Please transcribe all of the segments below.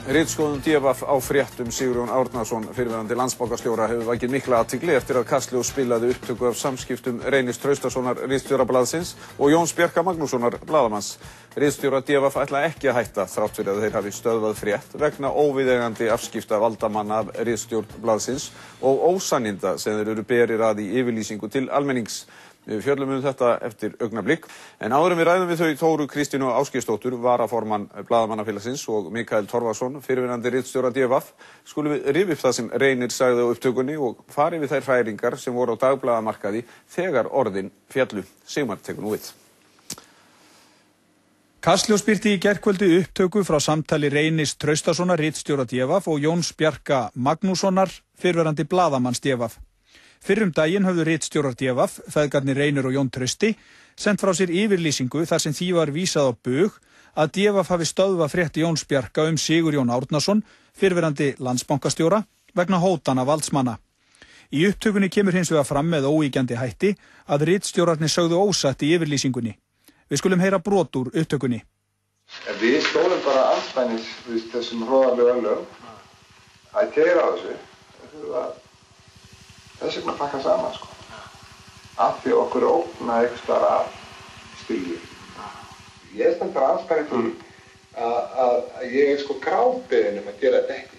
Ritskoðun DFF á fréttum Sigurjón Árnason, fyrrverandi Landsbankastjóra, hefur vakið mikla athygli eftir að Kastljós spilaði upptöku af samskiptum Reynis Traustasonar, ritstjóra blaðsins, og Jóns Bjarka Magnússonar, blaðamanns. Ritstjóra DFF ætla ekki að hætta þrátt fyrir að þeir hafi stöðvað frétt vegna óviðeigandi afskipta valdamanna af ritstjórn blaðsins og ósanninda sem þeir eru berir að í yfirlýsingu til almennings. Við fjöllum þetta eftir augnablik, en áður en við ræðum við þau Þóru Kristínu Ásgeirsdóttur, varaformann Blaðamannafélagsins, og Mikael Torfason, fyrrverandi ritstjóra DFF, skulum við rifja upp það sem Reynir sagði á upptökunni og fara við þær hræringar sem voru á dagblaðamarkaði þegar orðin féllu. Sigmar tekur nú við. Kastljós birti í gærkvöldi upptöku frá samtali Reynis Traustasonar, ritstjóra DFF, og Jóns Bjarka Magnússonar, fyrrverandi blaðamanns DFF. Fyrrum daginn höfðu ritstjórar DFF, feðgarnir Reynir og Jón Trausti, sent frá sér yfirlýsingu þar sem því var vísað á bug að DFF hafi stöðvað frétti Jóns Bjarka Sigurjón Árnason, fyrrverandi Landsbankastjóra, vegna hótana valdsmanna. Í upptökunni kemur hins vegar fram með óíkjandi hætti að ritstjórarnir sögðu ósatt í yfirlýsingunni. Við skulum heyra brot úr upptökunni. Við stóðum bara andspænis þessum hroðalegu örlögum að keyra á þessu. Þessi að pakka saman, sko. Af því okkur ógnaði einhvers staðar af stigi. Ég stendur andspænis því að ég er sko grábeðinn að gera þetta ekki.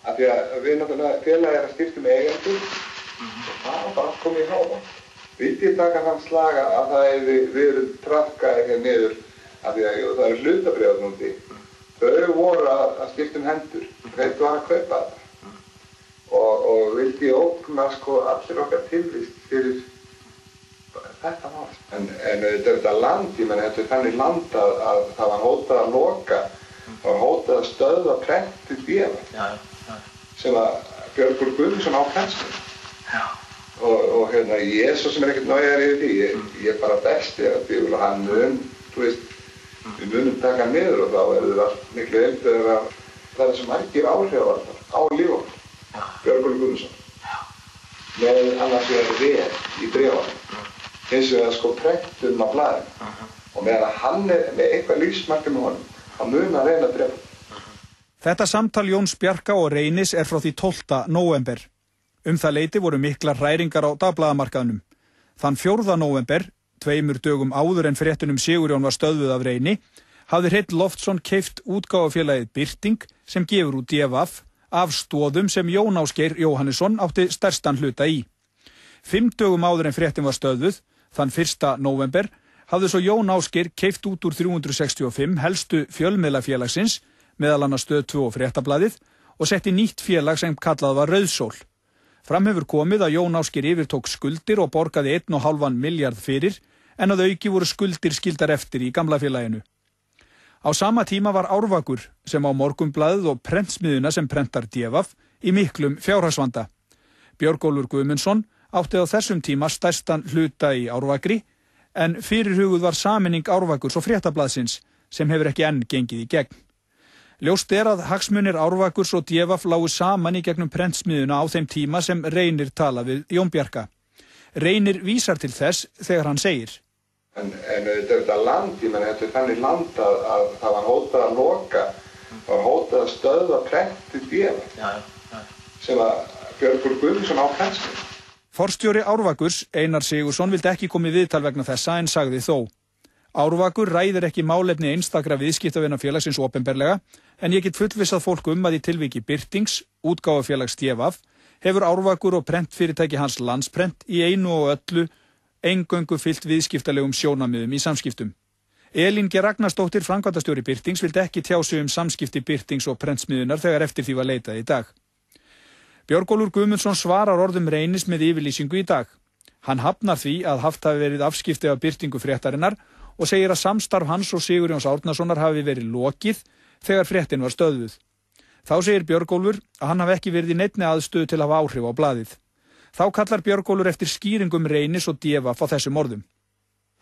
Af því að við náttúrulega félagið að skipta með eigendur og það var bara komið í háa. Vildi ég taka þann slag að það hefði verið traðkaði hér niður af því að það eru hlutabréf núti. Þau voru að skipta hendur. Þetta var að kaupa þetta. Og vildi ég ógna sko allir okkar tilvist fyrir þetta mál. En þetta land, ég menn þetta þannig land að það var hótað að loka, það var hótað að stöðva prentið DFF sem að Björgólfur Guðmundsson á prentinu. Og ég svo sem ekkert nájar yfir því, ég er bara besti að því að hann við munum taka niður og þá það allt miklu einhverjum að það svo margir áhrifavaldar á lífum. Björgólfur Guðmundsson. Með annars vegar í bréfunum. Hins vegar sko prentun á blaðinu. Og meðan hann er með eitthvað lífsmarkið með honum, hann mun að reyna að drepa. Þetta samtal Jóns Bjarka og Reynis er frá því 12. nóvember. Það leyti voru miklar hræringar á dagblaðamarkaðnum. Þann 4. nóvember, 2 dögum áður en fréttunum Sigurjón var stöðvuð af Reyni, hafði Hreinn Loftsson keypt útgáfufélagið Birting sem gefur út DFF af stoðum sem Jón Ásgeir Jóhannesson átti stærstan hluta í. 5 dögum áður en fréttin var stöðvuð, þann 1. nóvember, hafði svo Jón Ásgeir keypt út úr 365 helstu fjölmiðlafélagsins, meðal annars Stöð 2 og Fréttablaðið, og setti nýtt félag sem kallað var Rauðsól. Fram hefur komið að Jón Ásgeir yfirtók skuldir og borgaði 1,5 milljarð fyrir, en að auki voru skuldir skildar eftir í gamla félaginu. Á sama tíma var Árvakur, sem á Morgunblaðið og prentsmiðjuna sem prentar DFF, í miklum fjárhagsvanda. Björgólfur Guðmundsson átti á þessum tíma stærstan hluta í Árvakri, en fyrirhuguð var sameining Árvakurs og Fréttablaðsins, sem hefur ekki enn gengið í gegn. Ljóst er að hagsmunir Árvakurs og DFF lágu saman í gegnum prentsmiðjuna á þeim tíma sem Reynir tala við Jón Bjarka. Reynir vísar til þess þegar hann segir: En þetta land, ég menn þetta þannig land að það var hótað að loka, það var hótað að stöðva prentið DFF sem að Björgólfur Guðmundsson á prentinu. Forstjóri Árvakurs, Einar Sigurðsson, vildi ekki koma í viðtal vegna þessa en sagði þó: Árvakur ræðir ekki málefni einstakra viðskiptavina félagsins opinberlega, en ég get fullvissað fólk að í tilviki Birtings, útgáfufélags DFF, hefur Árvakur og prentfyrirtæki hans Landsprent í einu og öllu eingöngu fylgt viðskiptalegum sjónarmiðum í samskiptum. Elín G. Ragnarsdóttir, framkvæmdastjóri Birtings, vildi ekki tjá sig samskipti Birtings og prentsmiðjunar þegar eftir því var leitað í dag. Björgólfur Guðmundsson svarar orðum Reynis með yfirlýsingu í dag. Hann hafnar því að haft hafi verið afskipti af birtingu fréttarinnar og segir að samstarf hans og Sigurjóns Árnasonar hafi verið lokið þegar fréttin var stöðvuð. Þá segir Björgólfur að hann hafi ekki verið í neinni aðstöðu til að hafa áhrif á blaðið. Þá kallar Björgólfur eftir skýringum Reynis og DFF á þessum orðum.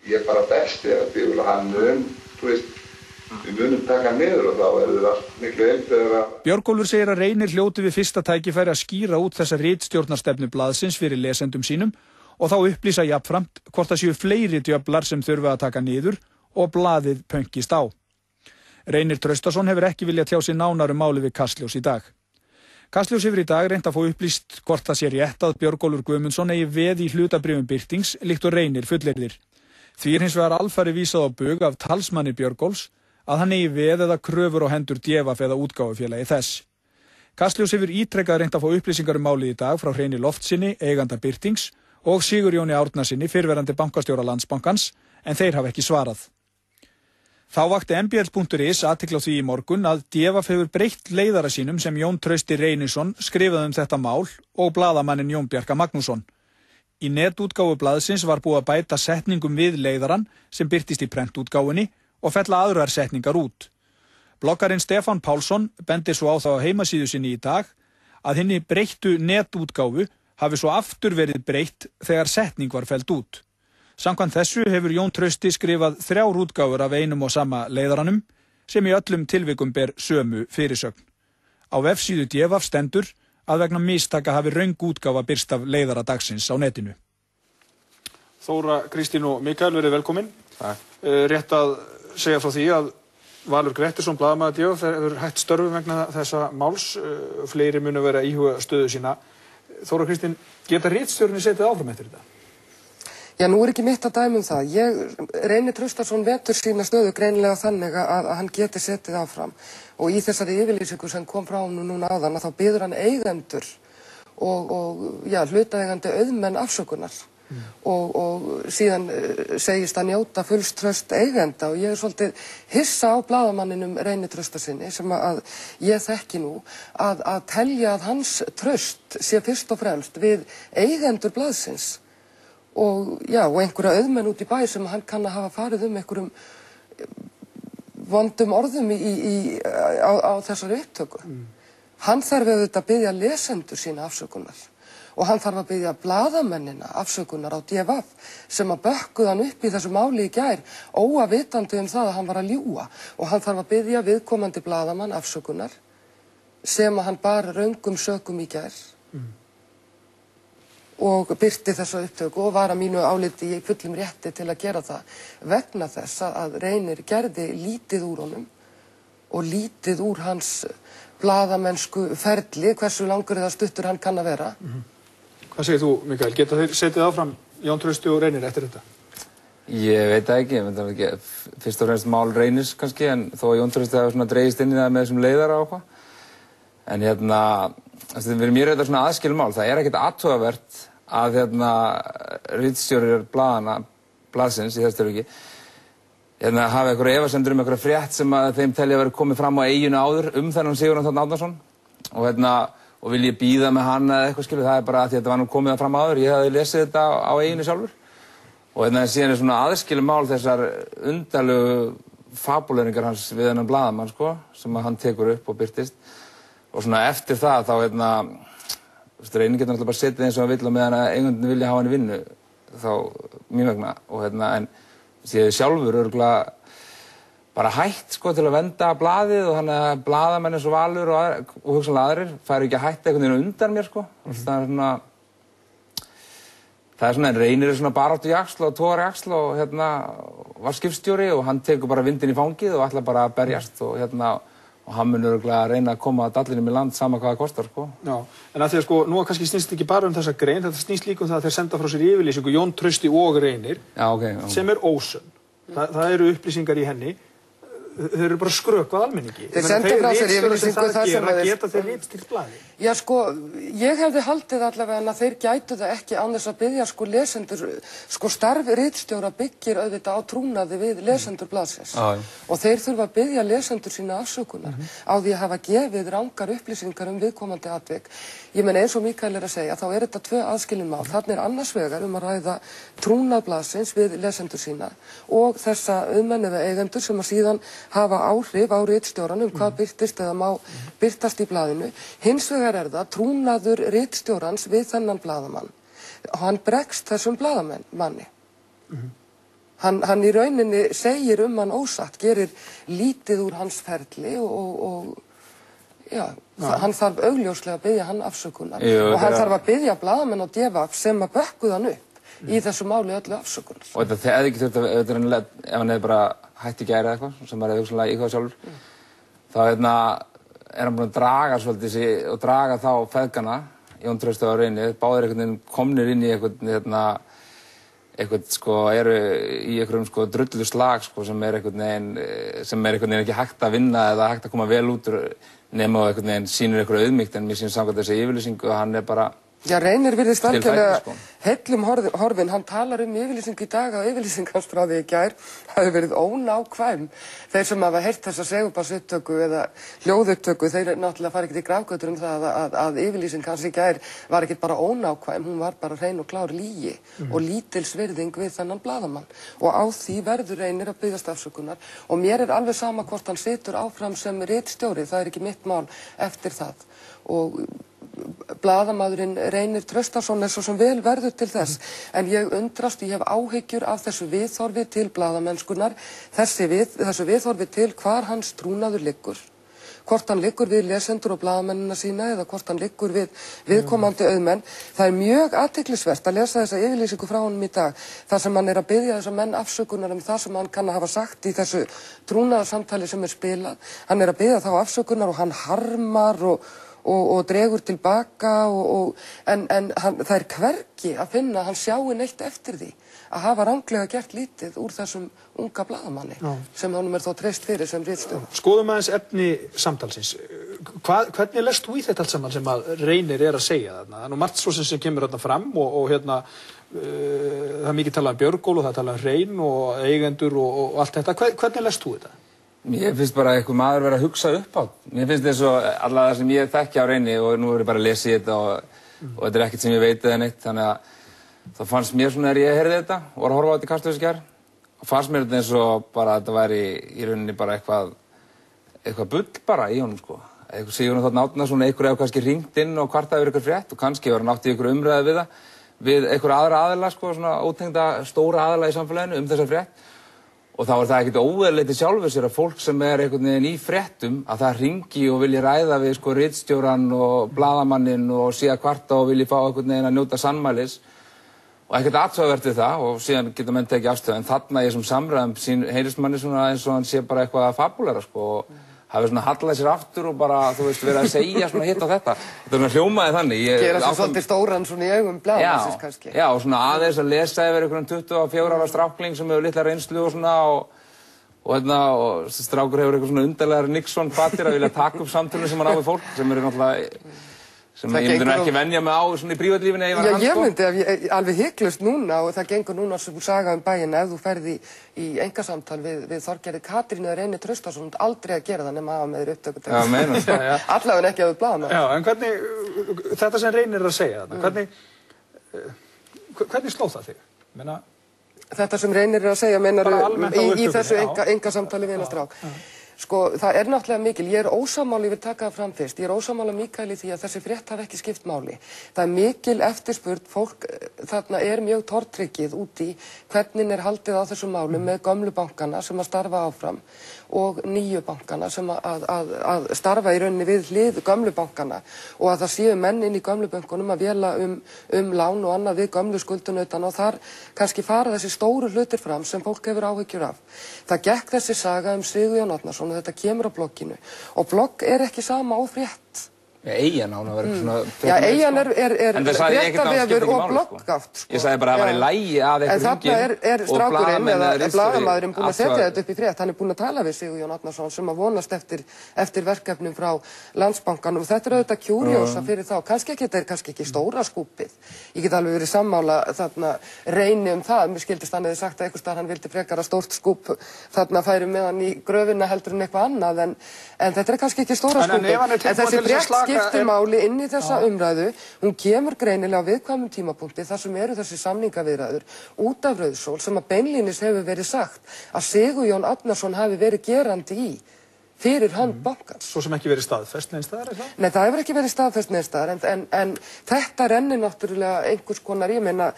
Ég er bara besti að því að hann við munum taka niður og þá það allt miklu einhverjum að... Björgólfur segir að Reynir hljóti við fyrsta tækifæri að skýra út þessa ritstjórnarstefnu blaðsins fyrir lesendum sínum og þá upplýsa jafnframt hvort það séu fleiri djöflar sem þurfa að taka niður og blaðið pönkist á. Reynir Traustason hefur ekki viljað tjá sig nánar málið við Kastljós í dag. Kastljós hefur í dag reynt að fá upplýst hvort það sé rétt að Björgólfur Guðmundsson eigi veð í hlutabréfum Birtings líkt og Reynir fullyrðir. Því hins vegar alfarið vísað á bug af talsmanni Björgólfs að hann eigi veð eða kröfur á hendur DFF eða útgáfufélagi þess. Kastljós hefur ítrekað reynt að fá upplýsingar málið í dag frá Hreini Loftssyni, eiganda Birtings, og Sigurjóni Árnasyni, fyrrverandi bankastjóra Landsbankans, en þeir hafa ekki svarað. Þá vakti mbl.is athygli á því í morgun að DFF hefur breytt leiðara sínum sem Jón Trausti Reynisson skrifaði þetta mál og blaðamanninn Jón Bjarka Magnússon. Í netútgáfu blaðsins var búið að bæta setningum við leiðarann sem birtist í prentútgáfunni og fella aðrar setningar út. Bloggarinn Stefán Pálsson bendir svo á þá heimasíðu sinni í dag að hinni breyttu netútgáfu hafi svo aftur verið breytt þegar setning var felld út. Samkvæmt þessu hefur Jón Trausti skrifað 3 útgáfur af einum og sama leiðaranum sem í öllum tilvikum ber sömu fyrirsögn. Á vefsíðu DFF stendur að vegna mistaka hafi röng útgáfa birst af leiðara dagsins á netinu. Þóra, Kristín og Mikael, verið velkomin. Rétt að segja frá því að Valur Grettisson, blaðamaður DFF, hefur hætt störfum vegna þessa máls. Fleiri munu vera að íhuga stöðu sína. Þóra Kristín, geta ritstjórnir setið áfram eftir þetta? Já, nú ekki mitt að dæmi það. Reynir Traustason vetur sína stöðu greinilega þannig að hann geti setið áfram. Og í þessari yfirlýsingu sem kom frá honum núna áðan að þá biður hann eigendur og hlutaeigandi auðmenn afsökunar. Og síðan segist að njóta fulls traust eigenda og ég svolítið hissa á blaðamanninum Reyni Traustasyni sem að ég þekki nú að telja að hans traust sé fyrst og fremst við eigendur blaðsins og einhverja auðmenn út í bæ sem hann kann að hafa farið einhverjum vondum orðum á þessari upptöku. Hann þarf auðvitað að biðja lesendur sína afsökunar. Og hann þarf að biðja blaðamennina afsökunar á DFF sem að bökkuð hann upp í þessu máli í gær óavitandi það að hann var að ljúga og hann þarf að biðja viðkomandi blaðamann afsökunar sem að hann bar röngum sökum í gær og birti þessa upptöku og var að mínu áliti í fullum rétti til að gera það vegna þess að Reynir gerði lítið úr honum og lítið úr hans blaðamennsku ferli, hversu langur eða stuttur hann kann að vera. Hvað segir þú, Mikael? Geta þeir setið áfram Jón Trausti og Reynir eftir þetta? Ég veit það ekki. Fyrst og fremst mál Reynis kannski, en þó að Jón Trausti hafi svona dregist inn í það með þessum leiðara og hvað. En fyrir mér er þetta svona aðskilmál. Það er ekkert athugavert að ritstjórir blaðsins í þessu tilviki hafa einhverja efasemdir einhverja frétt sem að þeim telja að vera komið fram á eiginu áður þennan Sigurjón Þ. Árnason og vil ég bíða með hann eða eitthvað skilur, það er bara að þetta var nú komið fram áður, ég hafði lesið þetta á eiginu sjálfur og síðan er svona aðskilmál þessar undarlegu fabuleringar hans við þennan blaðamann sem hann tekur upp og birtist og svona eftir það þá Reynir getur náttúrulega bara setið eins og hann vill og meðan að eigendurnir vilja hafa hann í vinnu þá mín vegna og en ég sjálfur örugglega bara hætt til að venda blaðið og þannig að blaðamenn eins og Valur og hugsanlega aðrir færu ekki að hætta einhvern veginn undan mér það er svona en Reynir er svona baráttu í axl og togar í axl og var skipstjóri og hann tekur bara vindinn í fangið og ætlar bara að berjast og hann mun örugglega að reyna að koma dallinum í land sama hvað það kostar Já, en að því að nú kannski snýst ekki bara þessa grein, þetta snýst líka það að þeir senda frá sér yfirlýsingu Jón Trausti og Reynir sem er ósönn. Það eru upplýsingar í henni. Þeir eru bara skrökvað almenningi. Þeir sendu frá sér yfirlýsingu þar sem að geta þeir ritstýrt blaði. Já, ég hefði haldið allavega að þeir gætu það ekki án þess að biðja lesendur, starf ritstjóra byggir auðvitað á trúnaði við lesendur blaðsins. Og þeir þurfa að biðja lesendur sína afsökunar á því að hafa gefið rangar upplýsingar viðkomandi atvik. Ég meina eins og Mikael er að segja, þá er þetta 2 aðskilin mál. Þarna er annars vegar að ræða trúnað blaðsins við lesendur sína og þessa auðmenn eða eigendur sem að síðan hafa áhrif á ritstjóran hvað birtist eða má birtast í blaðinu. Hins vegar er það trúnaður ritstjórans við þennan blaðamann. Hann bregst þessum blaðamanni. Hann í rauninni segir hann ósatt, gerir lítið úr hans ferli og hann þarf augljóslega að biðja hann afsökunar og hann þarf að biðja blaðamenn á DFF sem að bökkuð hann upp í þessu máli öllu afsökunar. Og þetta hefði ekki þurft að, ef hann hefði bara hætt í gæri eða eitthvað, sem maður hefði hugsanlega íkvað sjálfur, þá er hann búinn að draga svolítið sig og draga þá feðgana, Jón Trausti og Reyni, báðir einhvern veginn komnir inn í eitthvað sko, eru í einhverjum sko drullu slag sko sem er einhvern veginn ekki hægt að vinna eða hægt að koma vel út úr nema og einhvern veginn sýnir einhverju auðmýkt en mér sýnir samkvæmt þessi yfirlýsingu og hann er bara Já, Reynir virðist algjörlega heillum horfinn. Hann talar yfirlýsingu í dag að yfirlýsing hans frá því í gær hafi verið ónákvæm. Þeir sem hafa heyrt þessa segulbandsupptöku eða hljóðupptöku, þeir náttúrulega fara ekkert í grafgötur það að yfirlýsing hans í gær var ekkert bara ónákvæm, hún var bara hrein og klár lygi og lítilsvirðing við þennan blaðamann. Og á því verður Reynir að biðjast afsökunar og mér er alveg sama hvort hann situr áfram sem ritstjóri, það er ekki mitt mál eftir það. Og blaðamaðurinn Reynir Traustason er svo sem vel verður til þess en ég undrast, ég hef áhyggjur af þessu viðhorfi til blaðamennskunar, þessu viðhorfi til hvar hans trúnaður liggur, hvort hann liggur við lesendur og blaðamennina sína eða hvort hann liggur við viðkomandi auðmenn. Það er mjög athyglisvert að lesa þessa yfirlýsingu frá honum í dag þar sem hann er að biðja þessa menn afsökunar það sem hann kann að hafa sagt í þessu trúnaðarsamtali sem er spilað. Hann er að biðja þá afsökunar og hann harmar og dregur tilbaka en það er hvergi að finna að hann sjái neitt eftir því að hafa ranglega gert lítið úr þessum unga blaðamanni sem honum er þó treyst fyrir sem ritstjóra. Skoðum aðeins efni samtalsins. Hvernig lest þú í þetta allt saman sem að Reynir er að segja þarna? Það er nú margt svo sem kemur þarna fram og hérna það er mikið talað um Björgól og það er talað um Reyn og eigendur og allt þetta. Hvernig lest þú þetta? Mér finnst bara einhver maður vera að hugsa upp á. Mér finnst þess að alla það sem ég þekki á Reyni og nú er ég bara að lesa í þetta og þetta er ekkert sem ég veit eða neitt, þannig að það fannst mér svona þegar ég heyrði þetta og var að horfa á þetta í Kastljósi í gær og fannst mér þetta eins og bara að þetta væri í rauninni bara eitthvað bull bara í honum sko. Sigurður Þ. Árnason, einhver hefur kannski hringt inn og kvartað yfir eitthvað frétt og kannski var hann átt í einhver umræðu við það, við einhver aðra aðila sko, svona ótengda stóra aðila í samfélaginu þessa frétt. Og þá er það ekkert óeðlilegt í sjálfu sér að fólk sem er einhvern veginn í fréttum að það hringi og vilji ræða við sko ritstjórann og blaðamanninn og sé að kvarta og vilji fá einhvern veginn að njóta sannmælis og ekkert athugavert við það og síðan geta menn tekið afstöðu en þarna í þessum samræðum heyrist manni svona eins og hann sé bara eitthvað fabúlera sko og hafi svona hallað sér aftur og bara, þú veist, verið að segja svona hitt á þetta. Þetta er svona hljómaði þannig. Gera sér svolítið stóran svona í augum blaðamannsins kannski. Já, og svona aðeins að lesa yfir einhverjum 24 ára strákling sem hefur litla reynslu og svona og strákur hefur eitthvað svona undarlegar Nixon-fatir að vilja taka upp samtölu sem hann á við fólk sem eru náttúrulega sem ég myndi ekki venja mig á svona í prívatlífinu ef ég var hann sko. Já, ég myndi alveg hiklaust núna og það gengur núna sem saga bæinn ef þú ferði í einkasamtal við Þorgerði Katrínu eða Reynir Traustason aldrei að gera það nema að með þér upptökutæki. Já, meina það. Allavega ekki að við blaðum. Já, en þetta sem Reynir er að segja þarna, hvernig sló það þig? Meina, þetta sem Reynir er að segja meinar í þessu einkasamtali við hennar strák. Sko, það er náttúrulega mikil. Ég er ósammála, ég vil taka það fram fyrst, ég er ósammála Mikaeli því að þessi frétt hafi ekki skipt máli. Það er mikil eftirspurn, fólk þarna er mjög tortryggið út í hvernig er haldið á þessum málum með gömlu bankana sem að starfa áfram og nýju bankana sem að starfa í rauninni við hlið gömlu bankana og að það séu menn inn í gömlu bankunum að véla lán og annað við gömlu skuldunautan og þar kannski fara þessi stóru hlutir fram sem fólk hefur áhyggjur af. Það gekk þessi saga Sigurjón Árnason og þetta kemur á blogginu og blogg er ekki sama og frétt. Eyjan á hann að vera svona... Já, Eyjan er fréttavefur og bloggátt. Ég sagði bara að það var í lagi að eitthvað hringi. En þarna er strákurinn eða blaðamaðurinn búinn að setja þetta upp í frétt. Hann er búinn að tala við Sigurjón Árnason sem að vonast eftir verkefnum frá Landsbankanum. Og þetta er auðvitað kjúrjósa fyrir þá. Þetta er kannski ekki stóra skúpið. Ég get alveg verið sammála þarna Reyni það. Mér skildist hann hefði sagt að einhvers staðar hann vildi frekar að stórt skúp þarna færi með hann í gröfina heldur en eitthvað annað. En þetta er kannski ekki stóra skúpið. Skiptir máli inn í þessa umræðu, hún kemur greinilega á viðkvæmum tímapunkti þar sem eru þessi samningaviðræður út af Rauðsól sem að beinlínis hefur verið sagt að Sigurjón Árnason hafi verið gerandi í fyrir hand bankans. Svo sem ekki verið staðfest neins staðar, eitthvað? Nei, það hefur ekki verið staðfest neins staðar en þetta rennir náttúrulega einhvers konar, ég meina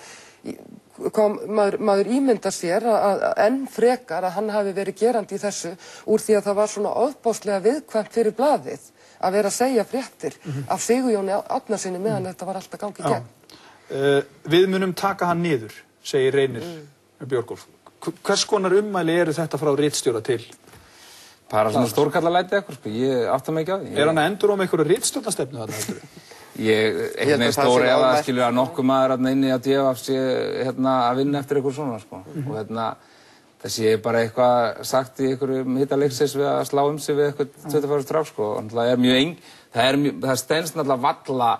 maður ímynda sér að enn frekar að hann hafi verið gerandi í þessu úr því að það var svona ofboðslega viðkvæmt fyrir blaðið að vera að segja fréttir af Sigurjóni Árnasyni meðan þetta var alltaf gangið gegn. Við munum taka hann niður segir Reynir Björgólf. Hvers konar ummæli eru þetta frá ritstjóra til? Bara svona stórkallalæti eitthvað, sko. Ég átta mig ekki á því. Er hann að endur einhverju ritstjórnarstefnu þarna, heldur? Ég einhvern veginn stór eða skilur að nokkuð maður þarna inni á DFF sé að vinna eftir eitthvað svona, sko. Og það sé bara eitthvað sagt í einhverjum hitaleiksins við að slá sig við eitthvað 24 strák, sko. Það er mjög það stendst náttúrulega valla,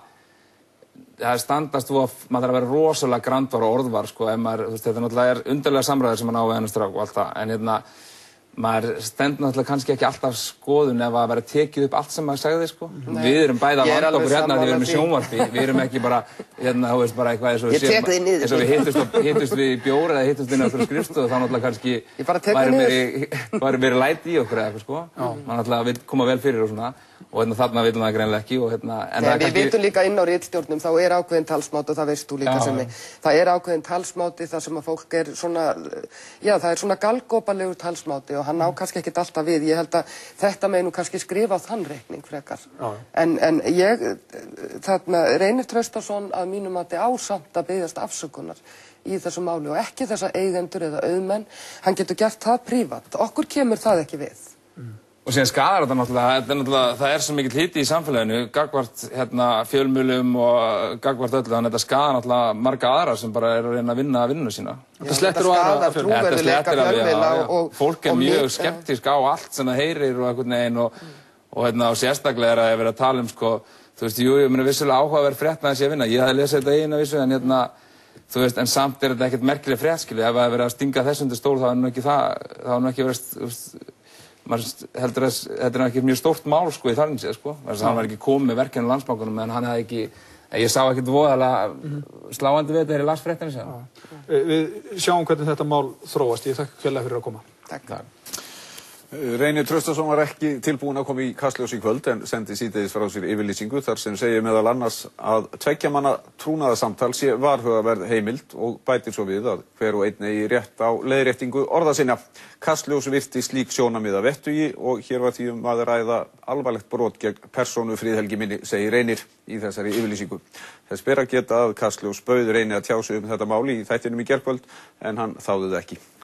það standast maður þarf að vera rosalega grandvar og orðvar, sko, ef maður, þetta náttúrulega undarlega samræður sem maður á við hennar strák og allt það, en maður stendur náttúrulega kannski ekki alltaf skoðun ef að vera tekið upp allt sem maður segði, sko. Við erum bæði að vanda okkur hérna því við erum í sjónvarpi, við erum ekki bara, þú veist, bara eitthvað eins og við hittust við í bjór eða hittust inn á okkur skrifstofu, þá náttúrulega kannski væri meiri læti í okkur eða eitthvað, sko. Maður náttúrulega vil koma vel fyrir og svona, og þarna vitum það greinilega ekki og við vitum líka inn á ritstjórnum, þá er ákveðin talsmáti og það veist þú líka sem mig. Það er ákveðin talsmáti þar sem að fólk er svona, það er svona galgopalegur talsmáti og hann á kannski ekkert alltaf við. Ég held að þetta megi nú kannski skrifa á þann reikning frekar. En ég, Reynir Traustason að mínum mati ásamt að biðjast afsökunar í þessu máli og ekki þessa eigendur eða auðmenn. Hann getur gert það prívat. Okkur kemur það ekki við. Og síðan skadar þetta náttúrulega, það er svo mikill hiti í samfélaginu, gagvart fjölmiðlum og gagvart öllu, þannig að þetta skadar náttúrulega marga aðra sem bara er að reyna að vinna vinnuna sína. Þetta skadar trúverðugleika fjölmiðla og fólk er mjög skeptísk á allt sem það heyrir og einhvern veginn og sérstaklega er að vera að tala sko, þú veist, jú, ég meina vissulega áhugaverð frétt með þessi að vinna, ég hafði lesið þetta eigin að vissu, en þú veist, en samt er þetta ekkert merkileg frétt, skilju, ef það er verið að stinga þess undir stól, þá er nú ekki verið, maður heldur að þetta er ekki mjög stórt mál, sko, í þarna séð, sko, þess að hann var ekki komið með verkefni á Landsbankanum, en hann hefði ekki, ég sá ekkert voðalega sláandi við þetta þegar ég las fréttina sér. Við sjáum hvernig þetta mál þróast, ég þakka kærlega fyrir að koma. Takk. Reynir Traustason var ekki tilbúinn að koma í Kastljós í kvöld en sendi síðdegis frá sér yfirlýsingu þar sem segir meðal annars að 2 manna trúnaðarsamtal sé varhugaverð heimild og bætir svo við að hver og einn eigi rétt á leiðréttingu orða sinna. Kastljós virti slík sjónarmið að vettugi og hér var því að ræða alvarlegt brot gegn persónufriðhelgi minni, segir Reynir í þessari yfirlýsingu. Þess ber að geta að Kastljós bauð Reynir að tjá sig þetta máli í þættinum í gærkvöld en hann þáði það ekki.